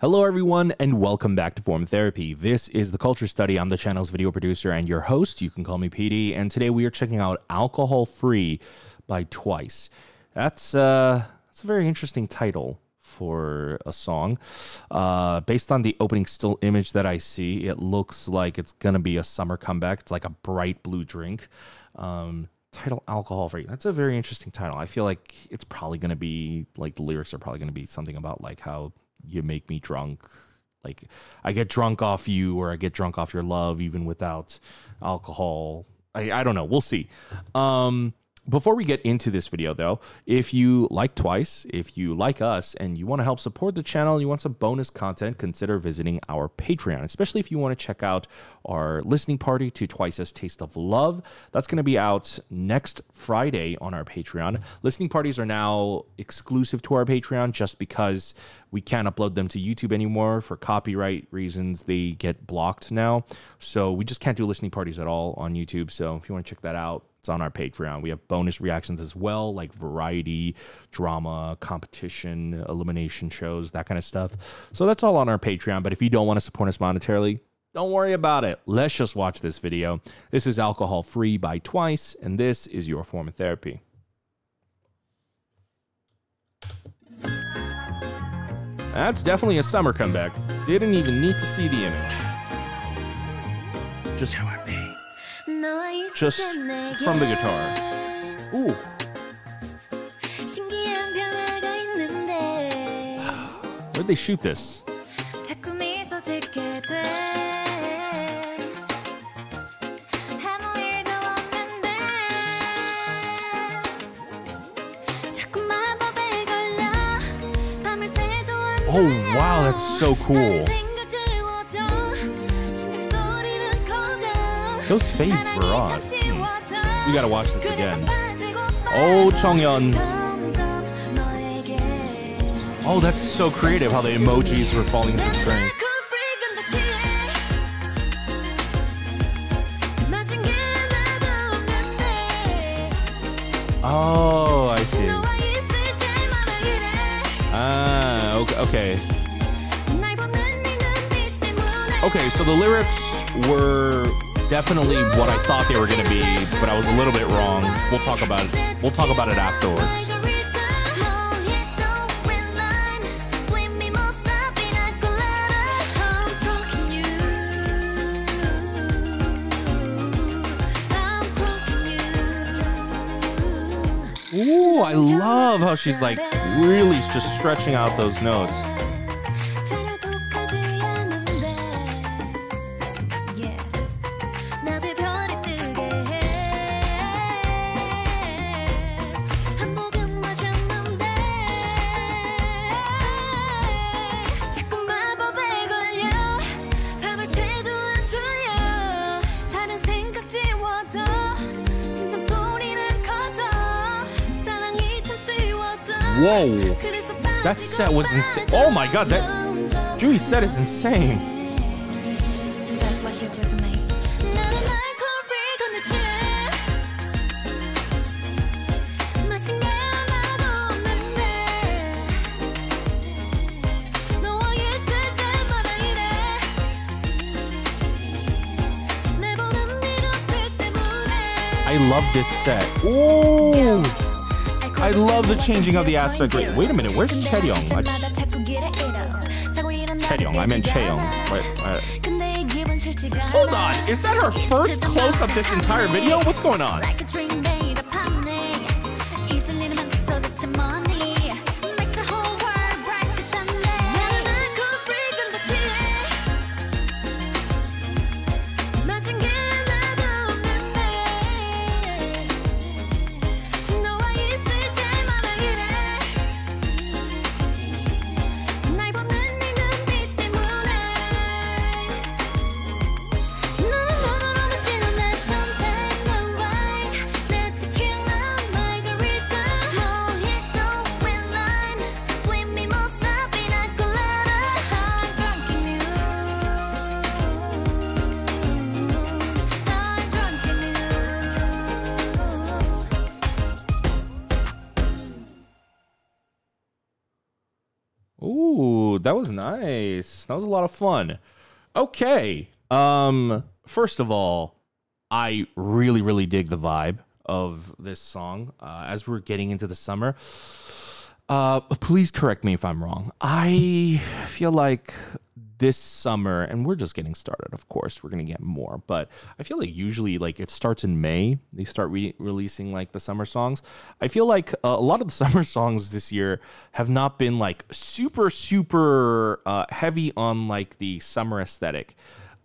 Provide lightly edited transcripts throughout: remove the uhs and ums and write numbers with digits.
Hello everyone and welcome back to Form Therapy. This is the Culture Study. I'm the channel's video producer and your host. You can call me PD. And today we are checking out Alcohol Free by Twice. That's a very interesting title for a song. Based on the opening still image that I see, it looks like it's going to be a summer comeback. It's like a bright blue drink. Title Alcohol Free. That's a very interesting title. I feel like it's probably going to be like the lyrics are probably going to be something about like how you make me drunk, like I get drunk off you, or I get drunk off your love even without alcohol. I don't know, we'll see. Before we get into this video though, if you like Twice, if you like us and you want to help support the channel and you want some bonus content, consider visiting our Patreon, especially if you want to check out our listening party to Twice's Taste of Love. That's going to be out next Friday on our Patreon. Listening parties are now exclusive to our Patreon just because we can't upload them to YouTube anymore for copyright reasons. They get blocked now. So we just can't do listening parties at all on YouTube. So if you want to check that out, it's on our Patreon. We have bonus reactions as well, like variety, drama, competition, elimination shows, that kind of stuff. So that's all on our Patreon. But if you don't want to support us monetarily, don't worry about it. Let's just watch this video. This is Alcohol Free by Twice, and this is your form of therapy. That's definitely a summer comeback. Didn't even need to see the image. Just from the guitar. Ooh. Where'd they shoot this? Oh wow, that's so cool. Those fades were odd. You gotta watch this again. Oh, Chonghyun. Oh, that's so creative how the emojis were falling into the train. Oh, I see. Ah, okay. Okay, so the lyrics were definitely what I thought they were going to be, but I was a little bit wrong. We'll talk about it. We'll talk about it afterwards. Ooh, I love how she's like really just stretching out those notes. Whoa, that set was insane. Oh my god, that Jui's set is insane. That's what you do to me. I love this set. Ooh. I love the changing of the aspect rate. Wait a minute, where's Chaeyoung? Chaeyoung, I meant Chaeyoung. Hold on, is that her first close-up this entire video? What's going on? that was nice. That was a lot of fun. Okay. First of all, I really, really dig the vibe of this song. As we're getting into the summer, please correct me if I'm wrong. I feel like this summer, and we're just getting started, of course, we're going to get more, but I feel like usually like it starts in May. They start releasing like the summer songs. I feel like a lot of the summer songs this year have not been like super, super heavy on like the summer aesthetic.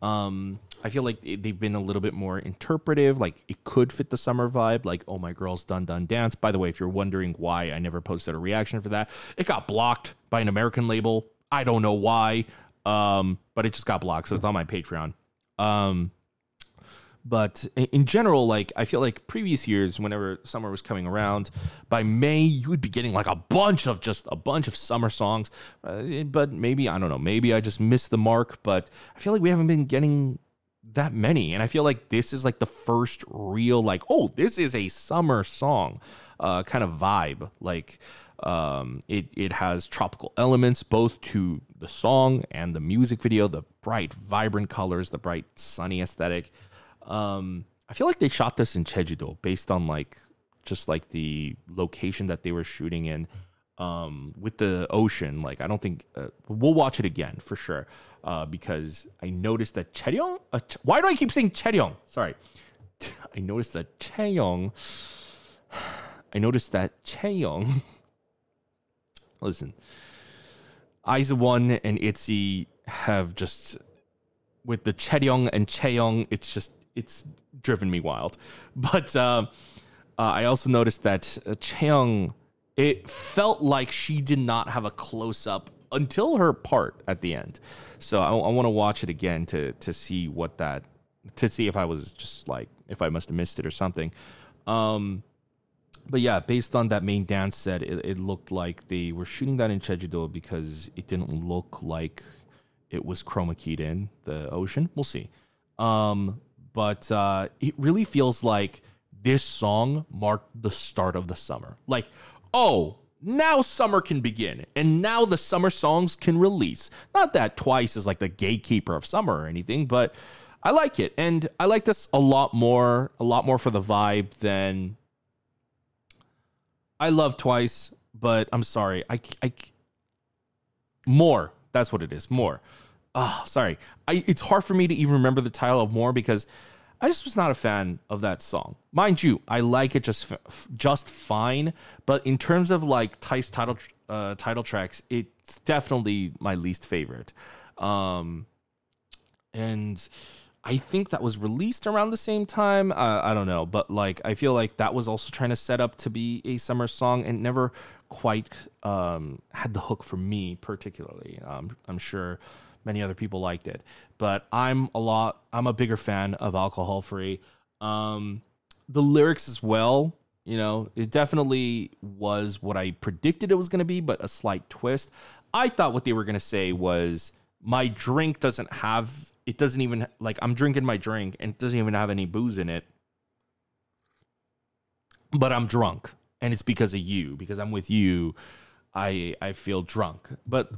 I feel like they've been a little bit more interpretive. Like it could fit the summer vibe. Like, oh, my girl's done dance. By the way, if you're wondering why I never posted a reaction for that, it got blocked by an American label. I don't know why, but it just got blocked. So it's on my Patreon. But in general, like I feel like previous years, whenever summer was coming around, by May you would be getting like a bunch of summer songs. But maybe, I don't know, maybe I just missed the mark. But I feel like we haven't been getting that many, and I feel like this is like the first real like, oh, this is a summer song kind of vibe. Like it has tropical elements both to the song and the music video, the bright vibrant colors, the bright sunny aesthetic. I feel like they shot this in Jeju-do based on like just like the location that they were shooting in with the ocean. Like I don't think we'll watch it again for sure. Because I noticed that Chaeyoung, why do I keep saying Chaeyoung? Sorry. I noticed that Chaeyoung, listen, IZ*ONE and ITZY have just, with the Chaeyoung and Chaeyoung, it's driven me wild. But I also noticed that Chaeyoung, it felt like she did not have a close-up until her part at the end. So I want to watch it again to see what that, to see if I was just like, if I must have missed it or something. But yeah, based on that main dance set, it looked like they were shooting that in Jeju-do because it didn't look like it was chroma keyed in the ocean. We'll see. But it really feels like this song marked the start of the summer. Like, oh, now summer can begin, and now the summer songs can release. Not that Twice is like the gatekeeper of summer or anything, but I like it, and I like this a lot more for the vibe than. I love Twice, but I'm sorry, I more. That's what it is, more. Oh, sorry. It's hard for me to even remember the title of More because I just was not a fan of that song. Mind you, I like it just fine, but in terms of like Twice title tracks, it's definitely my least favorite. And I think that was released around the same time. I don't know, but like I feel like that was also trying to set up to be a summer song and never quite had the hook for me particularly. I'm sure many other people liked it, but I'm a bigger fan of Alcohol Free. The lyrics as well, you know, it definitely was what I predicted it was going to be, but a slight twist. I thought what they were going to say was my drink doesn't even like, I'm drinking my drink and it doesn't even have any booze in it, but I'm drunk and it's because of you, because I'm with you. I feel drunk, but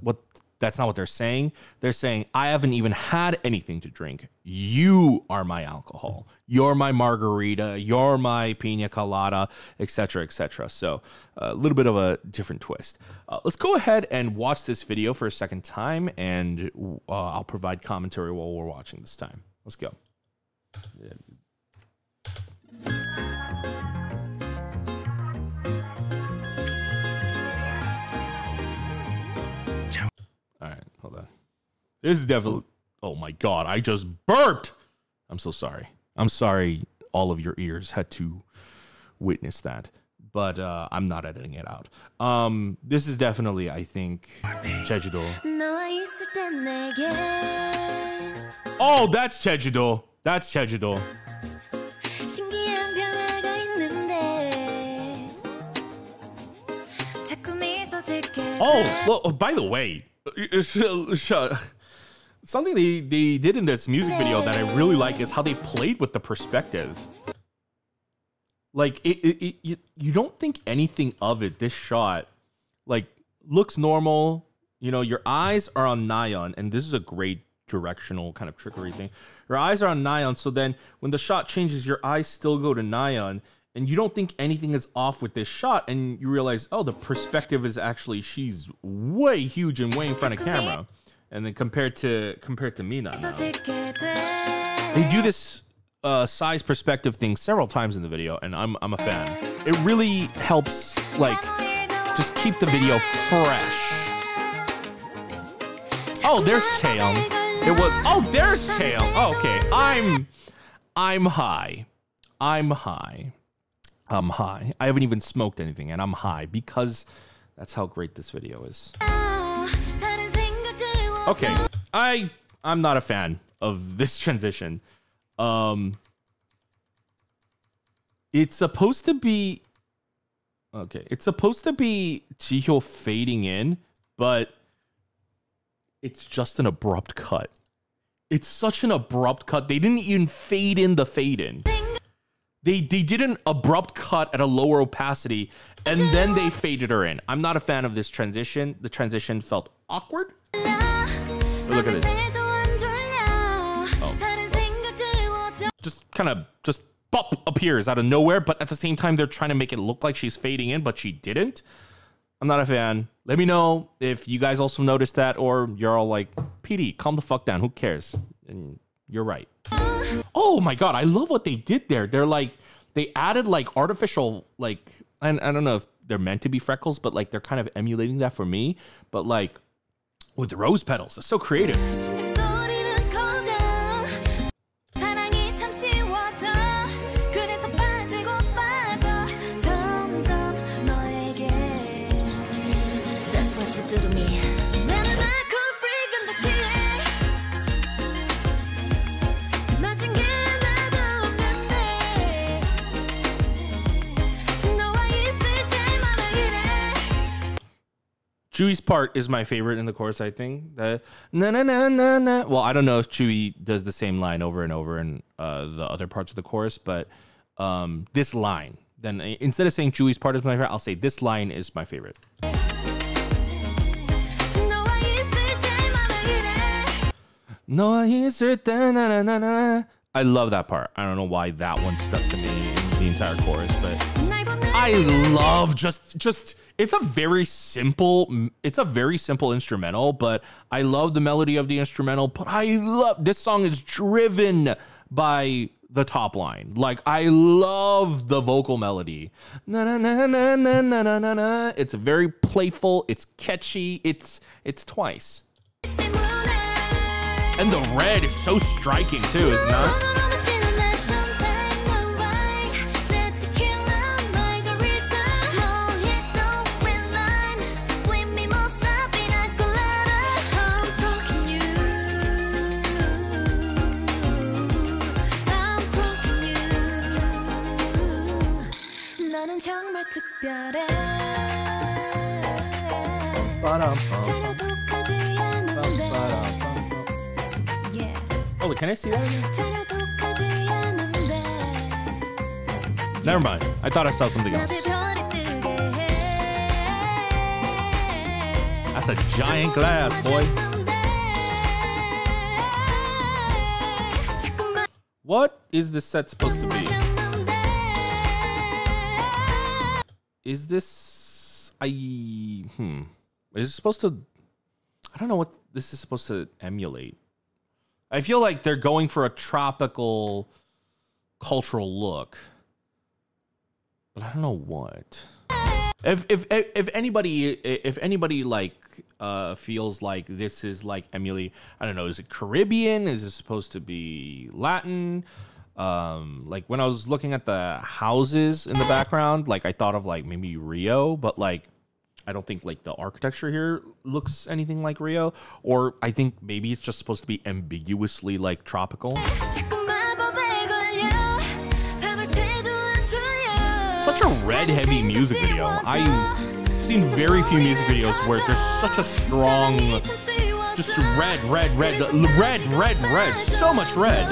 that's not what they're saying. They're saying, I haven't even had anything to drink. You are my alcohol. You're my margarita. You're my pina colada, etc., etc. So a little bit of a different twist. Let's go ahead and watch this video for a second time, and I'll provide commentary while we're watching this time. Let's go. All right, hold on. This is definitely... Oh my God, I just burped. I'm so sorry. I'm sorry all of your ears had to witness that. But I'm not editing it out. This is definitely, I think, Jeju-do. Oh, that's Jeju-do. That's Jeju-do. Oh, well, by the way, something they did in this music video that I really like is how they played with the perspective. Like you don't think anything of it. This shot like looks normal, you know, your eyes are on Nayeon, and this is a great directional kind of trickery thing. Your eyes are on Nayeon, so then when the shot changes, your eyes still go to Nayeon, and you don't think anything is off with this shot, and you realize, oh, the perspective is actually, she's way huge and way in front of camera. And then compared to Mina. They do this size perspective thing several times in the video, and I'm a fan. It really helps, like, just keep the video fresh. Oh, there's Chaeyoung. It was, oh, there's Chaeyoung. Oh, okay, I'm high. I'm high. I haven't even smoked anything, and I'm high because that's how great this video is. Okay, I'm not a fan of this transition. It's supposed to be, okay, it's supposed to be Jihyo fading in, but it's just an abrupt cut. It's such an abrupt cut. They didn't even fade in the fade in. They did an abrupt cut at a lower opacity, and then they faded her in. I'm not a fan of this transition. The transition felt awkward. But look at this. Oh. Just kind of just pop appears out of nowhere, but at the same time, they're trying to make it look like she's fading in, but she didn't. I'm not a fan. Let me know if you guys also noticed that, or you're all like, PD, calm the fuck down. Who cares? And you're right. Oh my God, I love what they did there. They're like, they added like artificial, like, and I don't know if they're meant to be freckles, but like they're kind of emulating that for me. But like with the rose petals, it's so creative. Chewy's part is my favorite in the chorus, I think. The na na na na na. Well, I don't know if Chewy does the same line over and over in the other parts of the chorus, but this line. Then instead of saying Chewy's part is my favorite, I'll say this line is my favorite. No, I love that part. I don't know why that one stuck to me in the entire chorus, but I love just it's a very simple instrumental, but I love the melody of the instrumental. But I love this song is driven by the top line. Like I love the vocal melody. Na na na na na na na na na. It's very playful. It's catchy. It's Twice. And the red is so striking too, isn't it? Oh, wait, can I see that again? Never mind. I thought I saw something else. That's a giant glass, boy. What is this set supposed to be? Is this... Is it supposed to... I don't know what this is supposed to emulate. I feel like they're going for a tropical cultural look, but I don't know what. If anybody like feels like this is like emulate, I don't know, is it Caribbean? Is it supposed to be Latin? Like when I was looking at the houses in the background, like I thought of like maybe Rio, but like I don't think like the architecture here looks anything like Rio, or I think maybe it's just supposed to be ambiguously like tropical. Such a red heavy music video. I've seen very few music videos where there's such a strong, just red, so much red.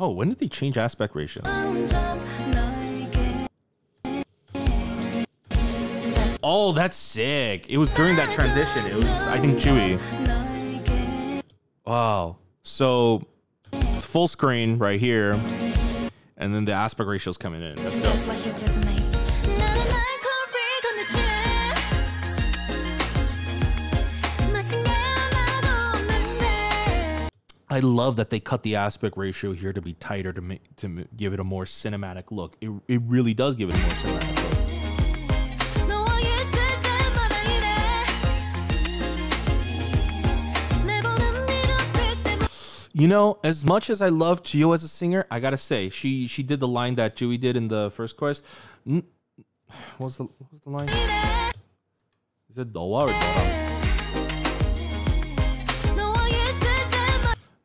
Oh, when did they change aspect ratio? Oh, that's sick. It was during that transition. It was, I think, Chewy. Wow. So it's full screen right here, and then the aspect ratio's coming in. That's dope. I love that they cut the aspect ratio here to be tighter to give it a more cinematic look. It really does give it a more cinematic look. You know, as much as I love Jihyo as a singer, I gotta say, she did the line that Jui did in the first chorus. What was the line? Is it 너와 or 너랑?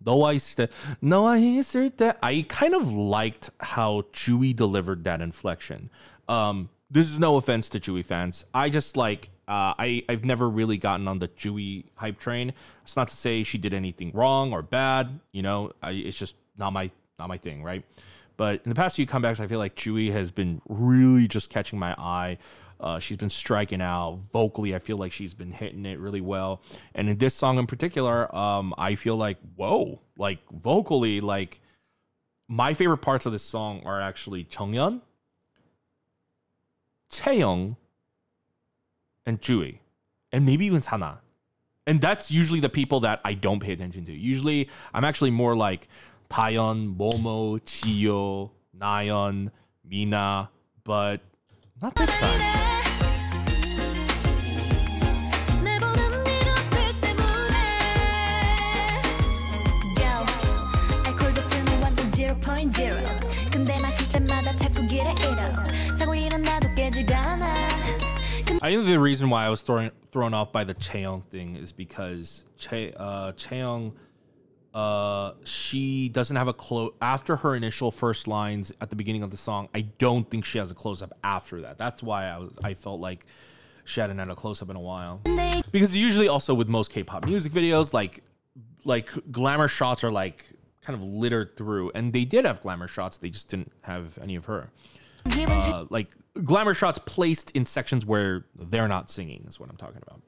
너와 있을 때. I kind of liked how Jui delivered that inflection. This is no offense to Jui fans. I just like I've never really gotten on the Jui hype train. It's not to say she did anything wrong or bad. You know, it's just not my thing, right? But in the past few comebacks, I feel like Jui has been really just catching my eye. She's been striking out vocally. I feel like she's been hitting it really well. And in this song in particular, I feel like, whoa, like vocally, like my favorite parts of this song are actually Jeongyeon, Chaeyoung, and Jui, and maybe even Sana. And that's usually the people that I don't pay attention to. Usually, I'm actually more like Taeyeon, Momo, Jihyo, Nayeon, Mina, but not this time. I think the reason why I was thrown off by the Chaeyoung thing is because Chaeyoung, she doesn't have a close after her initial first lines at the beginning of the song. I don't think she has a close up after that. That's why I felt like she hadn't had a close up in a while. Because usually also with most K-pop music videos, like glamour shots are like kind of littered through, and they did have glamour shots. They just didn't have any of her. Like glamour shots placed in sections where they're not singing is what I'm talking about.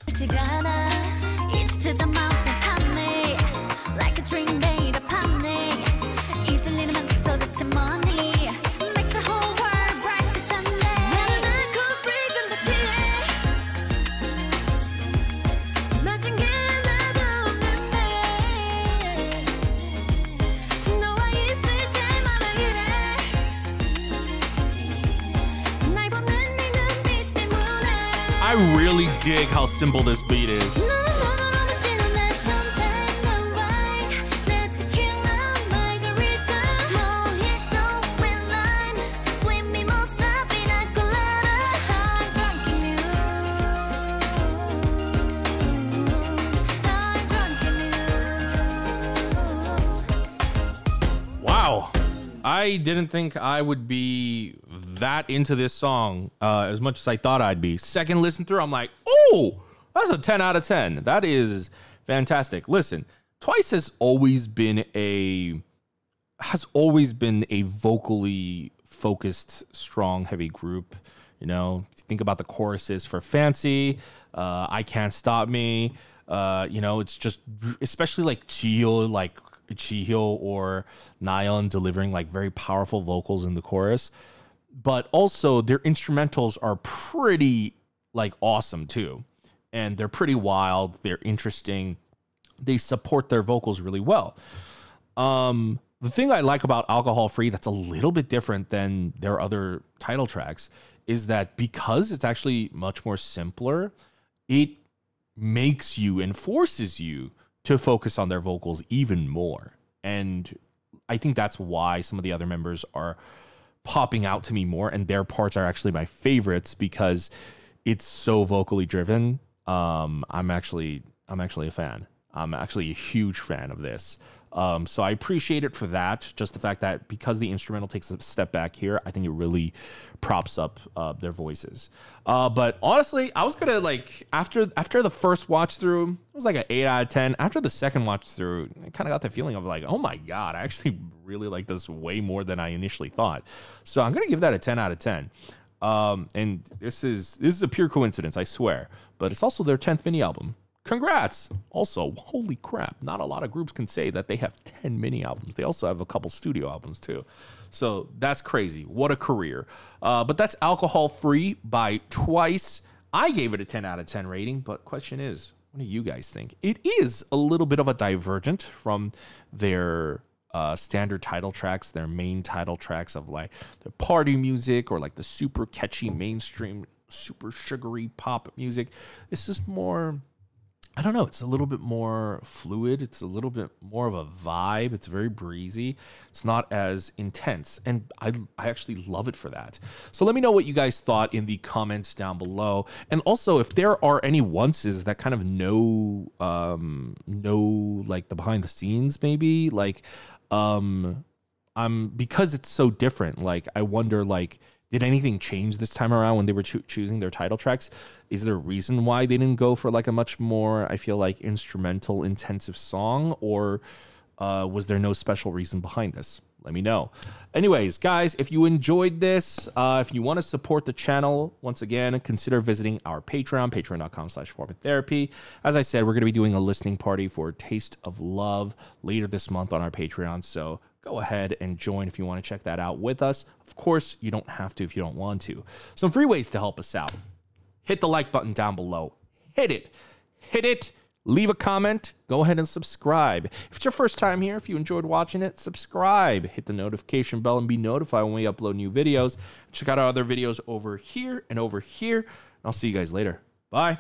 I really dig how simple this beat is. Wow. I didn't think I would be that into this song as much as I thought I'd be. Second listen through, I'm like, oh, that's a 10 out of 10. That is fantastic. Listen, Twice has always been a vocally focused, strong, heavy group. You know, think about the choruses for Fancy, I Can't Stop Me. You know, it's just, especially like Jihyo or Nayeon delivering like very powerful vocals in the chorus. But also their instrumentals are pretty like awesome too. And they're pretty wild. They're interesting. They support their vocals really well. The thing I like about Alcohol Free that's a little bit different than their other title tracks is that because it's actually much more simpler, it makes you and forces you to focus on their vocals even more. And I think that's why some of the other members are popping out to me more, and their parts are actually my favorites because it's so vocally driven. I'm actually a fan. I'm actually a huge fan of this. So I appreciate it for that. Just the fact that because the instrumental takes a step back here, I think it really props up their voices. But honestly, I was gonna like after the first watch through, it was like an 8 out of 10. After the second watch through, I kind of got the feeling of like, oh my God, I actually really like this way more than I initially thought. So I'm gonna give that a 10 out of 10. And this is a pure coincidence, I swear. But it's also their 10th mini album. Congrats! Also, holy crap, not a lot of groups can say that they have 10 mini albums. They also have a couple studio albums too. So that's crazy. What a career. But that's Alcohol Free by Twice. I gave it a 10 out of 10 rating, but question is, what do you guys think? It is a little bit of a divergent from their standard title tracks, their main title tracks of like the party music or like the super catchy mainstream, super sugary pop music. This is more, I don't know, it's a little bit more fluid. It's a little bit more of a vibe. It's very breezy. It's not as intense. And I actually love it for that. So let me know what you guys thought in the comments down below. And also, if there are any onces that kind of know like the behind the scenes, maybe like, because it's so different. Like, I wonder, like, did anything change this time around when they were choosing their title tracks? Is there a reason why they didn't go for like a much more, I feel like, instrumental intensive song, or was there no special reason behind this? Let me know. Anyways, guys, if you enjoyed this, if you want to support the channel, once again, consider visiting our Patreon, patreon.com/formatherapy. As I said, we're going to be doing a listening party for Taste of Love later this month on our Patreon. So go ahead and join if you want to check that out with us. Of course, you don't have to if you don't want to. Some free ways to help us out. Hit the like button down below. Hit it. Hit it. Leave a comment. Go ahead and subscribe. If it's your first time here, if you enjoyed watching it, subscribe. Hit the notification bell and be notified when we upload new videos. Check out our other videos over here and over here. And I'll see you guys later. Bye.